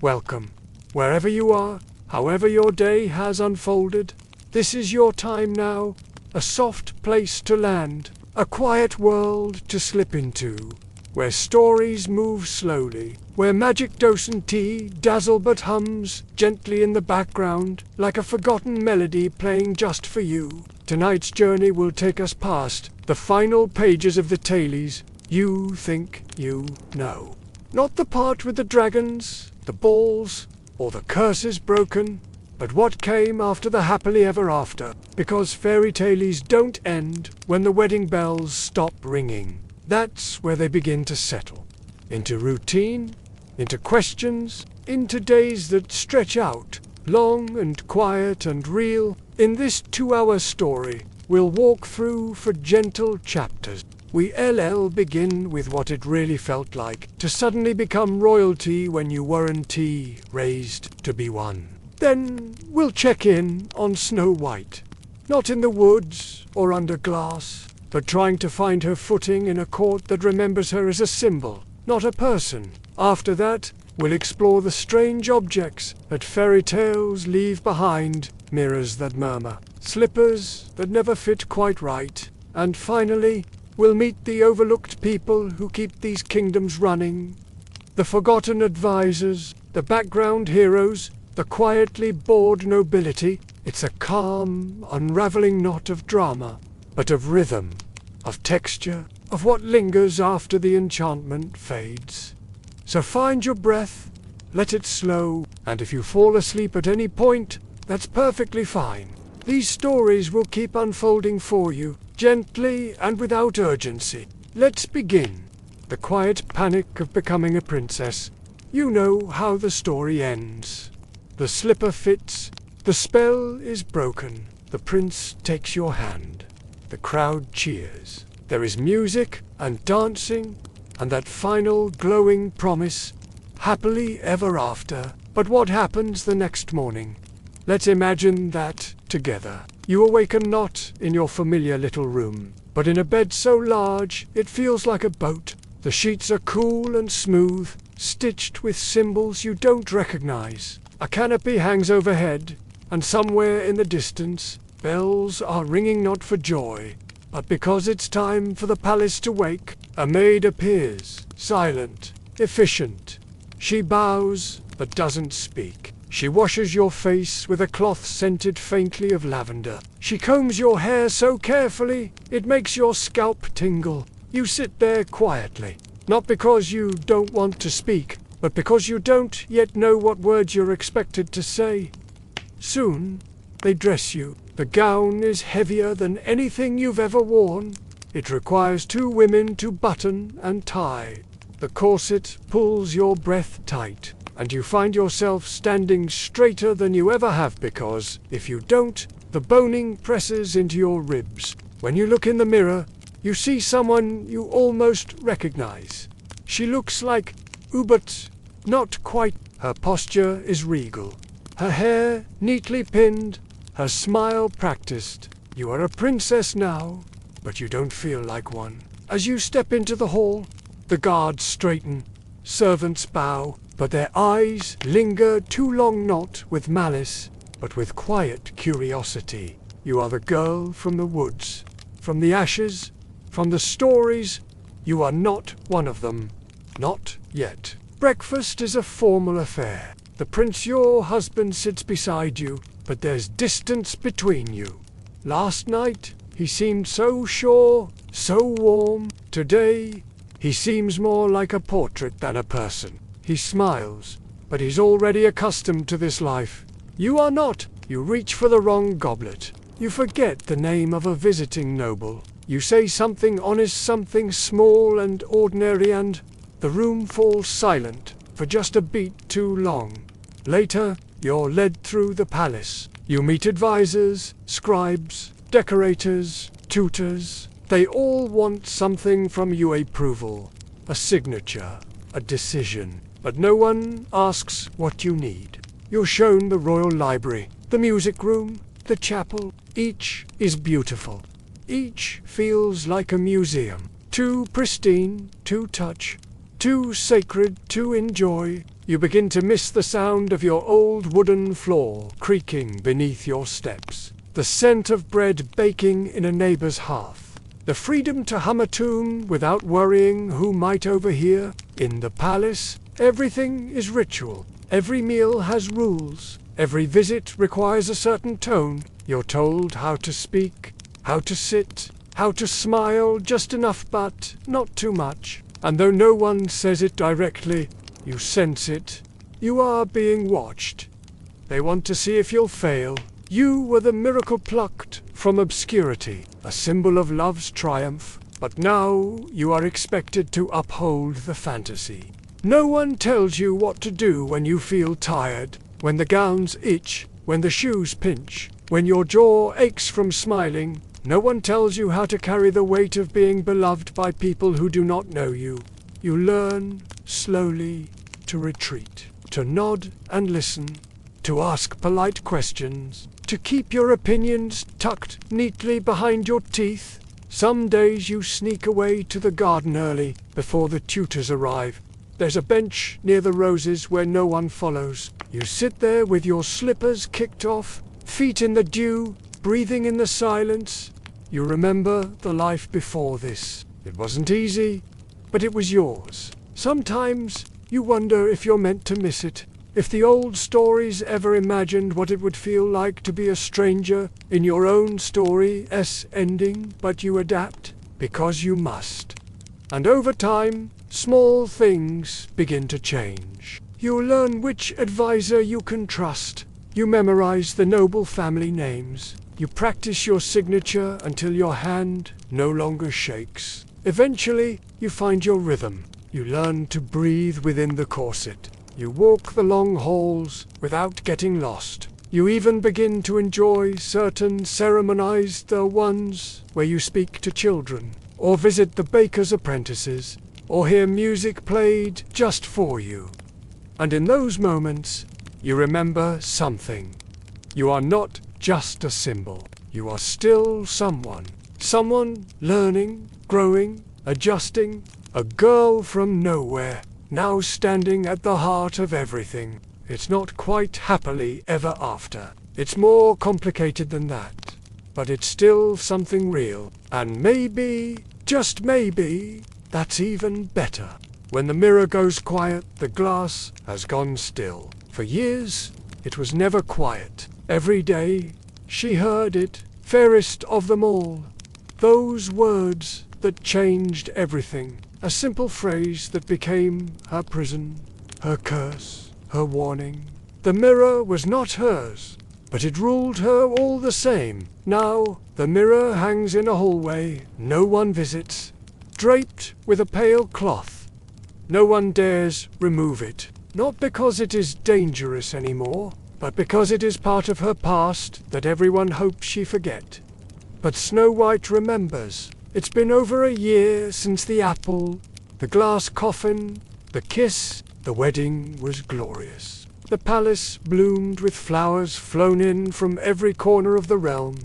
welcome. Wherever you are, however your day has unfolded, this is your time now, a soft place to land, a quiet world to slip into, where stories move slowly, where magic docent tea dazzle but hums gently in the background, like a forgotten melody playing just for you. Tonight's journey will take us past the final pages of the tailies you think you know. Not the part with the dragons, the balls, or the curses broken, but what came after the happily ever after, because fairy tales don't end when the wedding bells stop ringing. That's where they begin to settle. Into routine, into questions, into days that stretch out, long and quiet and real. In this 2-hour story, we'll walk through for gentle chapters. We begin with what it really felt like to suddenly become royalty when you weren't raised to be one. Then we'll check in on Snow White, not in the woods or under glass, but trying to find her footing in a court that remembers her as a symbol, not a person. After that, we'll explore the strange objects that fairy tales leave behind, mirrors that murmur, slippers that never fit quite right, and finally, we'll meet the overlooked people who keep these kingdoms running, the forgotten advisors, the background heroes, the quietly bored nobility. It's a calm, unraveling knot of drama, but of rhythm, of texture, of what lingers after the enchantment fades. So find your breath, let it slow, and if you fall asleep at any point, that's perfectly fine. These stories will keep unfolding for you, gently and without urgency. Let's begin. The quiet panic of becoming a princess. You know how the story ends. The slipper fits, the spell is broken, the prince takes your hand. The crowd cheers. There is music and dancing, and that final glowing promise, happily ever after. But what happens the next morning? Let's imagine that together. You awaken not in your familiar little room, but in a bed so large it feels like a boat. The sheets are cool and smooth, stitched with symbols you don't recognize. A canopy hangs overhead, and somewhere in the distance, bells are ringing not for joy, but because it's time for the palace to wake. A maid appears, silent, efficient. She bows, but doesn't speak. She washes your face with a cloth scented faintly of lavender. She combs your hair so carefully, it makes your scalp tingle. You sit there quietly, not because you don't want to speak, but because you don't yet know what words you're expected to say. Soon, they dress you. The gown is heavier than anything you've ever worn. It requires 2 women to button and tie. The corset pulls your breath tight, and you find yourself standing straighter than you ever have because, if you don't, the boning presses into your ribs. When you look in the mirror, you see someone you almost recognize. She looks like but not quite. Her posture is regal, her hair neatly pinned, her smile practiced. You are a princess now, but you don't feel like one. As you step into the hall, the guards straighten, servants bow, but their eyes linger too long not with malice, but with quiet curiosity. You are the girl from the woods, from the ashes, from the stories. You are not one of them. Not yet. Breakfast is a formal affair. The prince, your husband, sits beside you, but there's distance between you. Last night, he seemed so sure, so warm. Today, he seems more like a portrait than a person. He smiles, but he's already accustomed to this life. You are not. You reach for the wrong goblet. You forget the name of a visiting noble. You say something honest, something small and ordinary, and the room falls silent for just a beat too long. Later, you're led through the palace. You meet advisors, scribes, decorators, tutors. They all want something from you: approval, a signature, a decision. But no one asks what you need. You're shown the royal library, the music room, the chapel. Each is beautiful. Each feels like a museum. Too pristine to touch, too sacred to enjoy. You begin to miss the sound of your old wooden floor creaking beneath your steps, the scent of bread baking in a neighbor's hearth, the freedom to hum a tune without worrying who might overhear. In the palace, everything is ritual. Every meal has rules. Every visit requires a certain tone. You're told how to speak, how to sit, how to smile just enough but not too much. And though no one says it directly, you sense it. You are being watched. They want to see if you'll fail. You were the miracle plucked from obscurity, a symbol of love's triumph. But now you are expected to uphold the fantasy. No one tells you what to do when you feel tired, when the gowns itch, when the shoes pinch, when your jaw aches from smiling. No one tells you how to carry the weight of being beloved by people who do not know you. You learn, slowly, to retreat, to nod and listen, to ask polite questions, to keep your opinions tucked neatly behind your teeth. Some days you sneak away to the garden early, before the tutors arrive. There's a bench near the roses where no one follows. You sit there with your slippers kicked off, feet in the dew, breathing in the silence. You remember the life before this. It wasn't easy, but it was yours. Sometimes you wonder if you're meant to miss it, if the old stories ever imagined what it would feel like to be a stranger in your own story's ending, but you adapt because you must. And over time, small things begin to change. You learn which advisor you can trust. You memorize the noble family names. You practice your signature until your hand no longer shakes. Eventually, you find your rhythm. You learn to breathe within the corset. You walk the long halls without getting lost. You even begin to enjoy certain ceremonies, the ones where you speak to children, or visit the baker's apprentices, or hear music played just for you. And in those moments, you remember something. You are not just a symbol. You are still someone. Someone learning, growing, adjusting. A girl from nowhere, now standing at the heart of everything. It's not quite happily ever after. It's more complicated than that. But it's still something real. And maybe, just maybe, that's even better. When the mirror goes quiet, the glass has gone still. For years, it was never quiet. Every day, she heard it, fairest of them all. Those words that changed everything. A simple phrase that became her prison, her curse, her warning. The mirror was not hers, but it ruled her all the same. Now, the mirror hangs in a hallway no one visits, draped with a pale cloth. No one dares remove it, not because it is dangerous anymore, but because it is part of her past that everyone hopes she forget. But Snow White remembers. It's been over a year since the apple, the glass coffin, the kiss. The wedding was glorious. The palace bloomed with flowers flown in from every corner of the realm.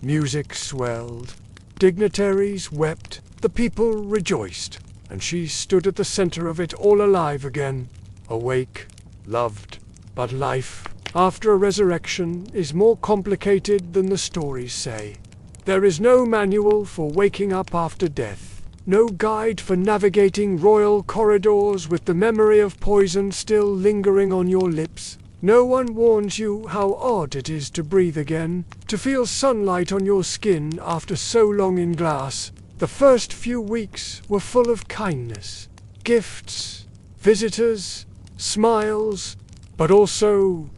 Music swelled. Dignitaries wept. The people rejoiced. And she stood at the center of it, all alive again, awake, loved. But life, after a resurrection, is more complicated than the stories say. There is no manual for waking up after death, no guide for navigating royal corridors with the memory of poison still lingering on your lips. No one warns you how odd it is to breathe again, to feel sunlight on your skin after so long in glass. The first few weeks were full of kindness, gifts, visitors, smiles, but also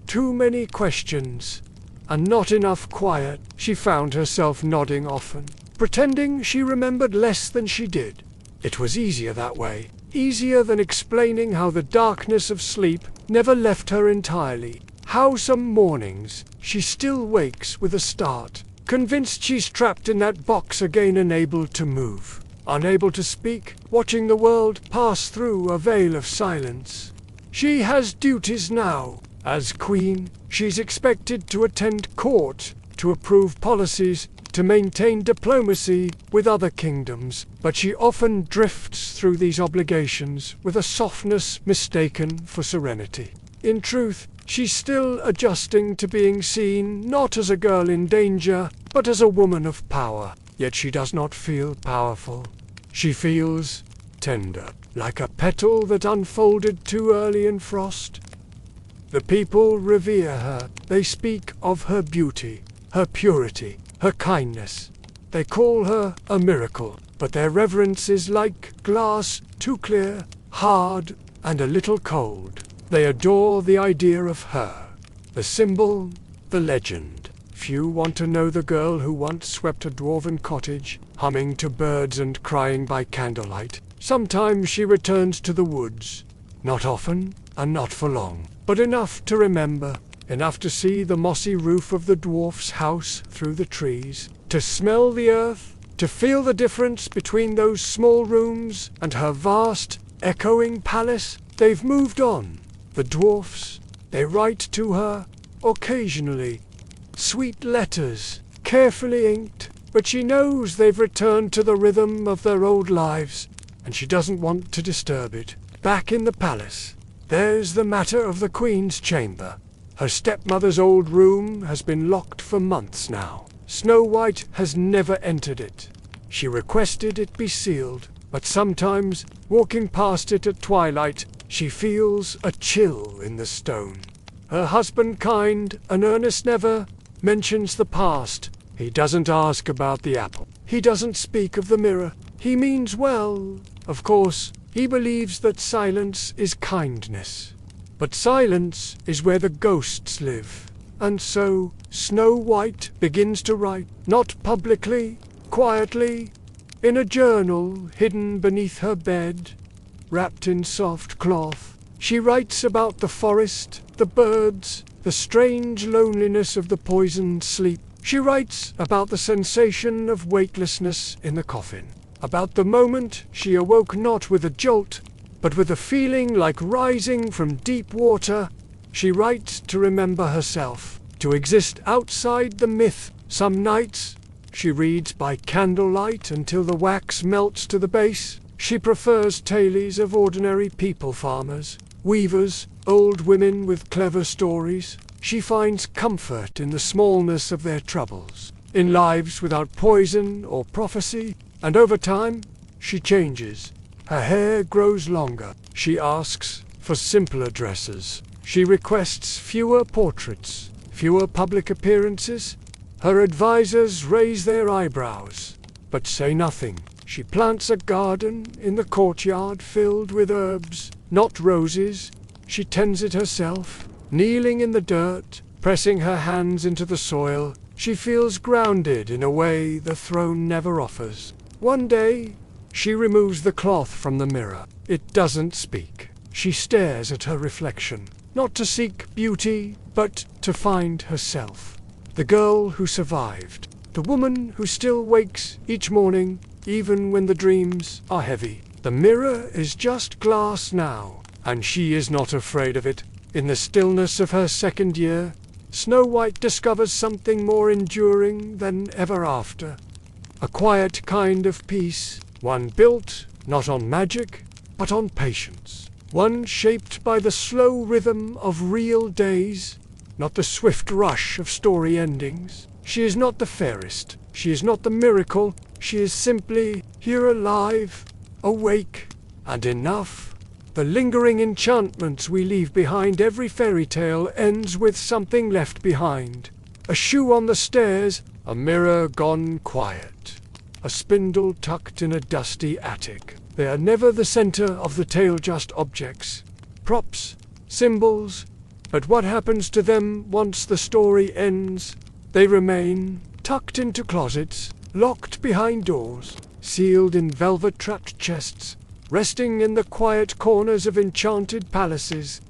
too many questions. And not enough quiet. She found herself nodding often, pretending she remembered less than she did. It was easier that way, easier than explaining how the darkness of sleep never left her entirely, how some mornings she still wakes with a start, convinced she's trapped in that box again, unable to move, unable to speak, watching the world pass through a veil of silence. She has duties now. As queen, she's expected to attend court, to approve policies, to maintain diplomacy with other kingdoms, but she often drifts through these obligations with a softness mistaken for serenity. In truth, she's still adjusting to being seen not as a girl in danger, but as a woman of power. Yet she does not feel powerful. She feels tender, like a petal that unfolded too early in frost. The people revere her. They speak of her beauty, her purity, her kindness. They call her a miracle, but their reverence is like glass, too clear, hard, and a little cold. They adore the idea of her, the symbol, the legend. Few want to know the girl who once swept a dwarven cottage, humming to birds and crying by candlelight. Sometimes she returns to the woods. Not often, and not for long, but enough to remember, enough to see the mossy roof of the dwarf's house through the trees, to smell the earth, to feel the difference between those small rooms and her vast, echoing palace. They've moved on. The dwarfs, they write to her, occasionally, sweet letters, carefully inked, but she knows they've returned to the rhythm of their old lives, and she doesn't want to disturb it. Back in the palace, there's the matter of the Queen's chamber. Her stepmother's old room has been locked for months now. Snow White has never entered it. She requested it be sealed, but sometimes, walking past it at twilight, she feels a chill in the stone. Her husband, kind and earnest, never mentions the past. He doesn't ask about the apple. He doesn't speak of the mirror. He means well, of course. He believes that silence is kindness. But silence is where the ghosts live. And so Snow White begins to write, not publicly, quietly, in a journal hidden beneath her bed, wrapped in soft cloth. She writes about the forest, the birds, the strange loneliness of the poisoned sleep. She writes about the sensation of weightlessness in the coffin, about the moment she awoke not with a jolt, but with a feeling like rising from deep water. She writes to remember herself, to exist outside the myth. Some nights, she reads by candlelight until the wax melts to the base. She prefers tales of ordinary people, farmers, weavers, old women with clever stories. She finds comfort in the smallness of their troubles, in lives without poison or prophecy, and over time, she changes. Her hair grows longer. She asks for simpler dresses. She requests fewer portraits, fewer public appearances. Her advisors raise their eyebrows, but say nothing. She plants a garden in the courtyard filled with herbs, not roses. She tends it herself, kneeling in the dirt, pressing her hands into the soil. She feels grounded in a way the throne never offers. One day, she removes the cloth from the mirror. It doesn't speak. She stares at her reflection, not to seek beauty, but to find herself. The girl who survived. The woman who still wakes each morning, even when the dreams are heavy. The mirror is just glass now, and she is not afraid of it. In the stillness of her second year, Snow White discovers something more enduring than ever after. A quiet kind of peace, one built not on magic, but on patience. One shaped by the slow rhythm of real days, not the swift rush of story endings. She is not the fairest, she is not the miracle, she is simply here, alive, awake, and enough. The lingering enchantments we leave behind. Every fairy tale ends with something left behind. A shoe on the stairs, a mirror gone quiet, a spindle tucked in a dusty attic. They are never the center of the tale, just objects, props, symbols. But what happens to them once the story ends? They remain tucked into closets, locked behind doors, sealed in velvet-trapped chests, resting in the quiet corners of enchanted palaces.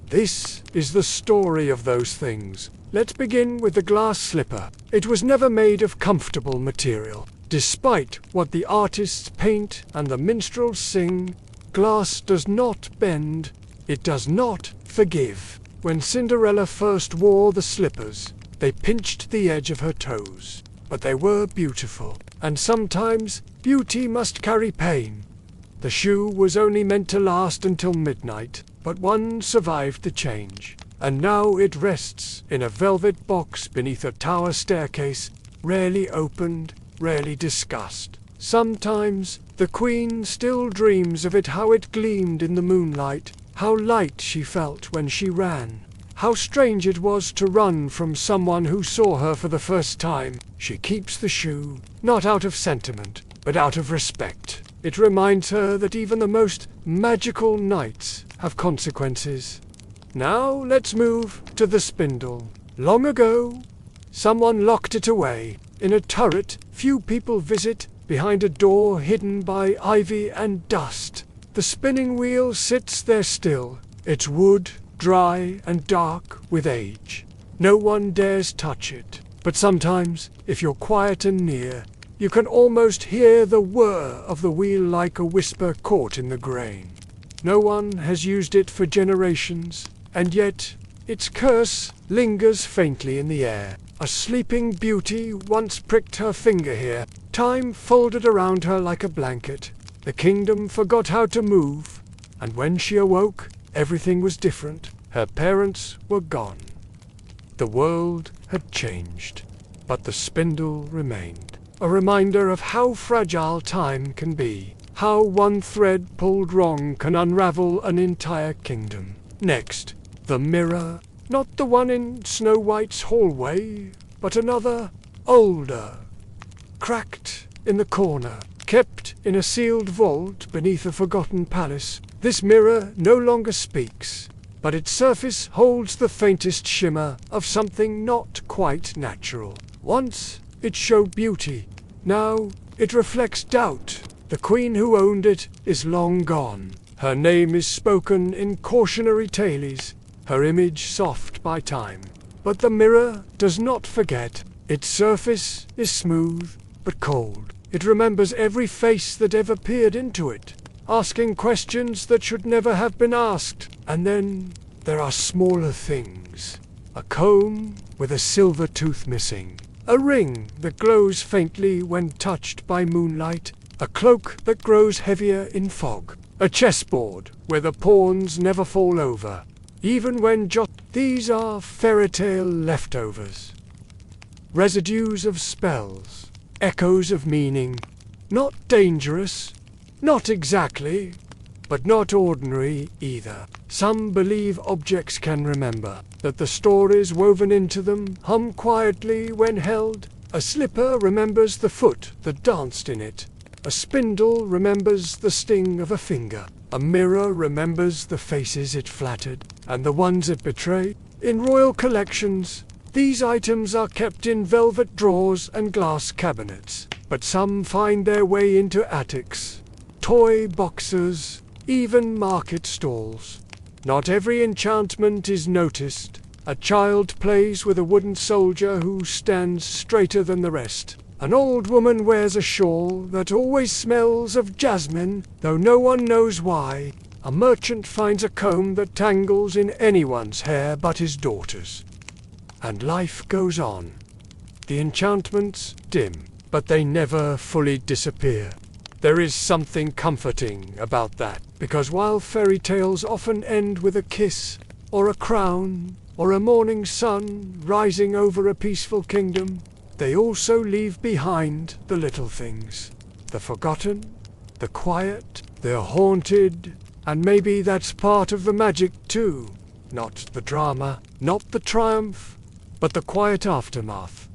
This is the story of those things. Let's begin with the glass slipper. It was never made of comfortable material. Despite what the artists paint and the minstrels sing, glass does not bend. It does not forgive. When Cinderella first wore the slippers, they pinched the edge of her toes. but they were beautiful. And sometimes beauty must carry pain. The shoe was only meant to last until midnight, but one survived the change. And now it rests in a velvet box beneath a tower staircase, rarely opened, rarely discussed. Sometimes the queen still dreams of it, how it gleamed in the moonlight, how light she felt when she ran, how strange it was to run from someone who saw her for the first time. She keeps the shoe, not out of sentiment, but out of respect. It reminds her that even the most magical nights have consequences. Now let's move to the spindle. Long ago, someone locked it away in a turret few people visit, behind a door hidden by ivy and dust. The spinning wheel sits there still, its wood dry and dark with age. No one dares touch it, but sometimes, if you're quiet and near, you can almost hear the whir of the wheel like a whisper caught in the grain. No one has used it for generations, and yet its curse lingers faintly in the air. A sleeping beauty once pricked her finger here. Time folded around her like a blanket. The kingdom forgot how to move, and when she awoke, everything was different. Her parents were gone. The world had changed, but the spindle remained. A reminder of how fragile time can be, how one thread pulled wrong can unravel an entire kingdom. Next, the mirror, not the one in Snow White's hallway, but another, older, cracked in the corner, kept in a sealed vault beneath a forgotten palace. This mirror no longer speaks, but its surface holds the faintest shimmer of something not quite natural. Once it showed beauty, now it reflects doubt. The queen who owned it is long gone. Her name is spoken in cautionary tales, her image soft by time. But the mirror does not forget. Its surface is smooth but cold. It remembers every face that ever peered into it, asking questions that should never have been asked. And then there are smaller things. A comb with a silver tooth missing. A ring that glows faintly when touched by moonlight. A cloak that grows heavier in fog. A chessboard where the pawns never fall over, even when These are fairy tale leftovers. Residues of spells. Echoes of meaning. Not dangerous, not exactly, but not ordinary either. Some believe objects can remember, that the stories woven into them hum quietly when held. A slipper remembers the foot that danced in it. A spindle remembers the sting of a finger. A mirror remembers the faces it flattered, and the ones it betrayed. In royal collections, these items are kept in velvet drawers and glass cabinets, but some find their way into attics, toy boxes, even market stalls. Not every enchantment is noticed. A child plays with a wooden soldier who stands straighter than the rest. An old woman wears a shawl that always smells of jasmine, though no one knows why. A merchant finds a comb that tangles in anyone's hair but his daughter's. And life goes on. The enchantments dim, but they never fully disappear. There is something comforting about that, because while fairy tales often end with a kiss, or a crown, or a morning sun rising over a peaceful kingdom, they also leave behind the little things. The forgotten, the quiet, the haunted, and maybe that's part of the magic too. Not the drama, not the triumph, but the quiet aftermath.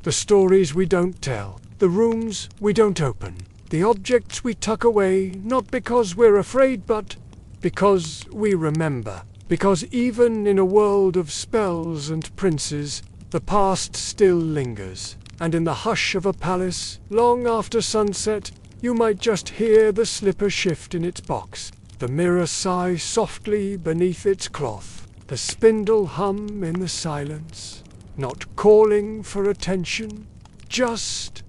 The stories we don't tell, the rooms we don't open, the objects we tuck away, not because we're afraid, but because we remember. Because even in a world of spells and princes, the past still lingers, and in the hush of a palace, long after sunset, you might just hear the slipper shift in its box, the mirror sigh softly beneath its cloth, the spindle hum in the silence, not calling for attention, just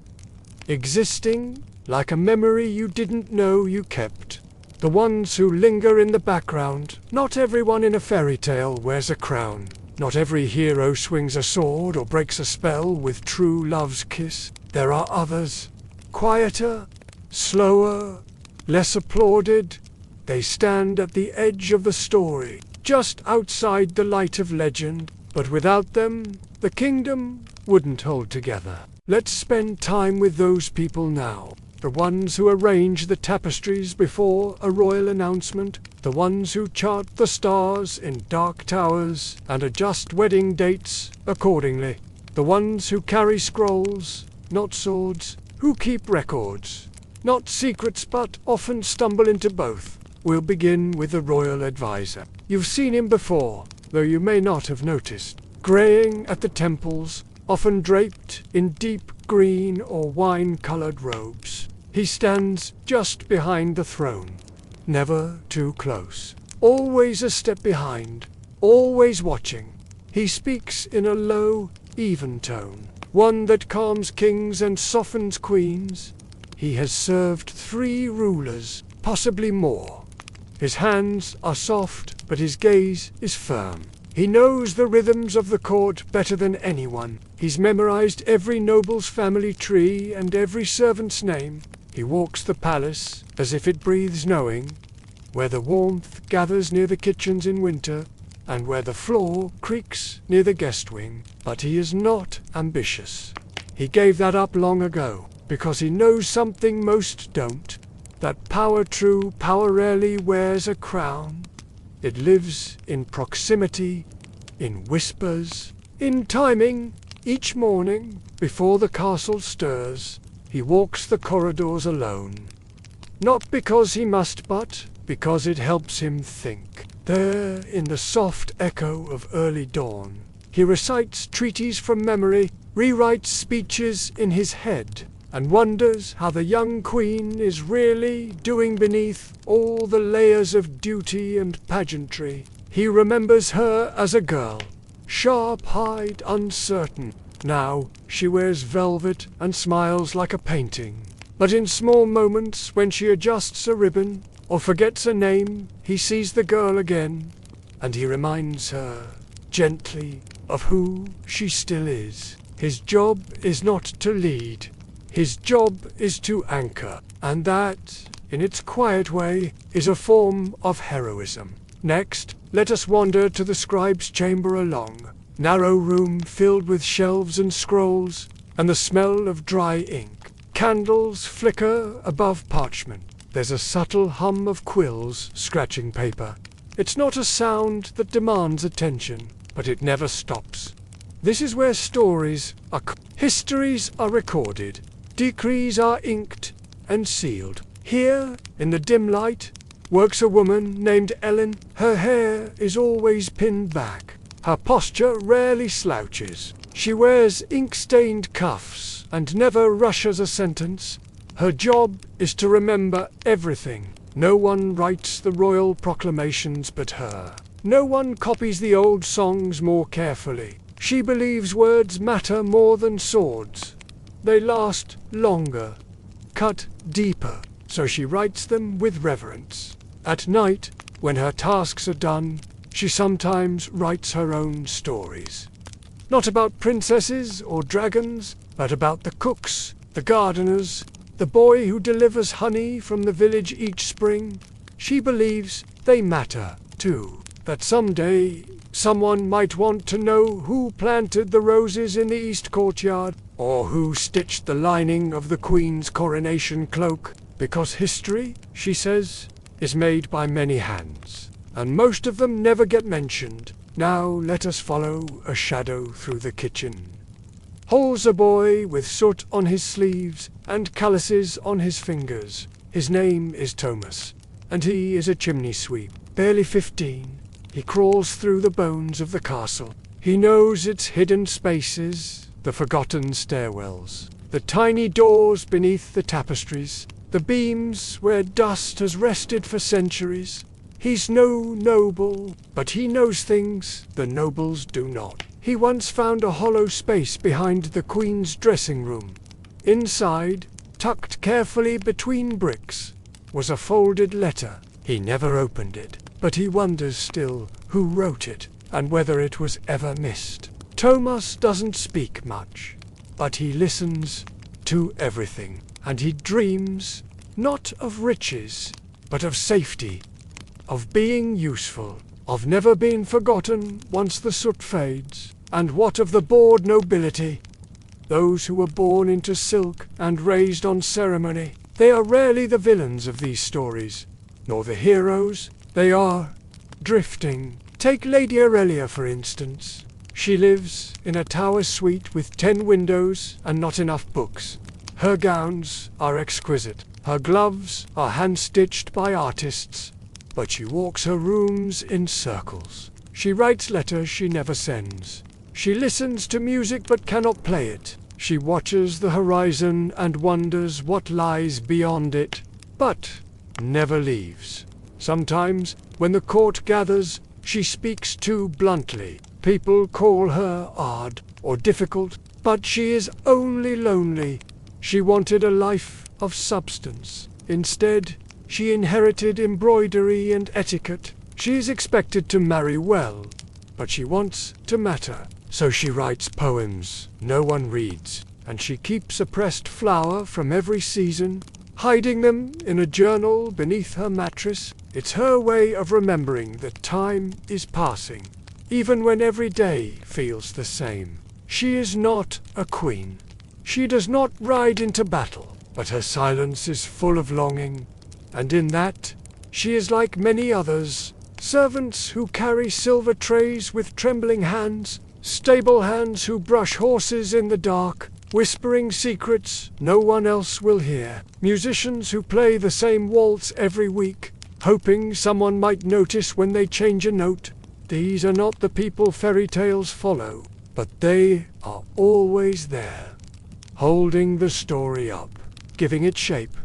existing like a memory you didn't know you kept. The ones who linger in the background. Not everyone in a fairy tale wears a crown. Not every hero swings a sword or breaks a spell with true love's kiss. There are others, quieter, slower, less applauded. They stand at the edge of the story, just outside the light of legend, but without them, the kingdom wouldn't hold together. Let's spend time with those people now. The ones who arrange the tapestries before a royal announcement, the ones who chart the stars in dark towers and adjust wedding dates accordingly, the ones who carry scrolls, not swords, who keep records, not secrets but often stumble into both. We'll begin with the royal advisor. You've seen him before, though you may not have noticed. Graying at the temples, often draped in deep green or wine-colored robes. He stands just behind the throne, never too close, always a step behind, always watching. He speaks in a low, even tone, one that calms kings and softens queens. He has served 3 rulers, possibly more. His hands are soft, but his gaze is firm. He knows the rhythms of the court better than anyone. He's memorized every noble's family tree and every servant's name. He walks the palace as if it breathes knowing, where the warmth gathers near the kitchens in winter, and where the floor creaks near the guest wing. But he is not ambitious. He gave that up long ago, because he knows something most don't, that true power rarely wears a crown. It lives in proximity, in whispers, in timing. Each morning, before the castle stirs, he walks the corridors alone. Not because he must, but because it helps him think. There, in the soft echo of early dawn, he recites treaties from memory, rewrites speeches in his head, and wonders how the young queen is really doing beneath all the layers of duty and pageantry. He remembers her as a girl, sharp-eyed, uncertain. Now she wears velvet and smiles like a painting. But in small moments, when she adjusts a ribbon or forgets a name, he sees the girl again, and he reminds her, gently, of who she still is. His job is not to lead. His job is to anchor, and that, in its quiet way, is a form of heroism. Next, let us wander to the scribe's chamber, a long, narrow room filled with shelves and scrolls, and the smell of dry ink. Candles flicker above parchment. There's a subtle hum of quills scratching paper. It's not a sound that demands attention, but it never stops. This is where histories are recorded, decrees are inked and sealed. Here, in the dim light, works a woman named Ellen. Her hair is always pinned back. Her posture rarely slouches. She wears ink-stained cuffs and never rushes a sentence. Her job is to remember everything. No one writes the royal proclamations but her. No one copies the old songs more carefully. She believes words matter more than swords. They last longer, cut deeper, so she writes them with reverence. At night, when her tasks are done, she sometimes writes her own stories. Not about princesses or dragons, but about the cooks, the gardeners, the boy who delivers honey from the village each spring. She believes they matter, too. That someday someone might want to know who planted the roses in the east courtyard, or who stitched the lining of the Queen's coronation cloak, because history, she says, is made by many hands, and most of them never get mentioned. Now let us follow a shadow through the kitchen. Holds a boy with soot on his sleeves and calluses on his fingers. His name is Thomas, and he is a chimney sweep. Barely 15, he crawls through the bones of the castle. He knows its hidden spaces, the forgotten stairwells, the tiny doors beneath the tapestries, the beams where dust has rested for centuries. He's no noble, but he knows things the nobles do not. He once found a hollow space behind the Queen's dressing room. Inside, tucked carefully between bricks, was a folded letter. He never opened it, but he wonders still who wrote it. and whether it was ever missed. Thomas doesn't speak much, but he listens to everything, and he dreams not of riches, but of safety, of being useful, of never being forgotten once the soot fades. And what of the bored nobility? Those who were born into silk and raised on ceremony. They are rarely the villains of these stories, nor the heroes. They are drifting. Take Lady Aurelia, for instance. She lives in a tower suite with 10 windows and not enough books. Her gowns are exquisite. Her gloves are hand-stitched by artists. But she walks her rooms in circles. She writes letters she never sends. She listens to music but cannot play it. She watches the horizon and wonders what lies beyond it, but never leaves. Sometimes, when the court gathers, she speaks too bluntly. People call her odd or difficult, but she is only lonely. She wanted a life of substance. Instead, she inherited embroidery and etiquette. She is expected to marry well, but she wants to matter. So she writes poems no one reads, and she keeps a pressed flower from every season, hiding them in a journal beneath her mattress. It's her way of remembering that time is passing, even when every day feels the same. She is not a queen. She does not ride into battle, but her silence is full of longing, and in that, she is like many others, servants who carry silver trays with trembling hands, stable hands who brush horses in the dark, whispering secrets no one else will hear, musicians who play the same waltz every week, hoping someone might notice when they change a note. These are not the people fairy tales follow, but they are always there, holding the story up, giving it shape,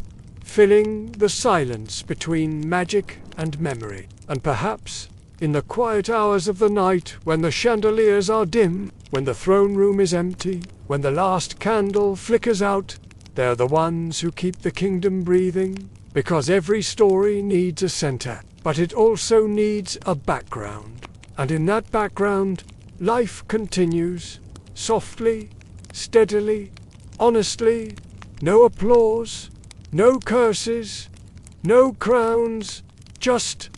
filling the silence between magic and memory. And perhaps, in the quiet hours of the night, when the chandeliers are dim, when the throne room is empty, when the last candle flickers out, they're the ones who keep the kingdom breathing. Because every story needs a center, but it also needs a background. And in that background, life continues, softly, steadily, honestly. No applause, no curses, no crowns, just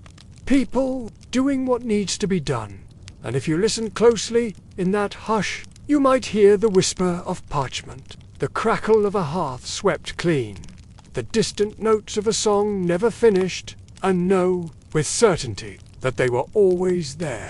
people doing what needs to be done. And if you listen closely, in that hush, you might hear the whisper of parchment, the crackle of a hearth swept clean, the distant notes of a song never finished, and know with certainty that they were always there.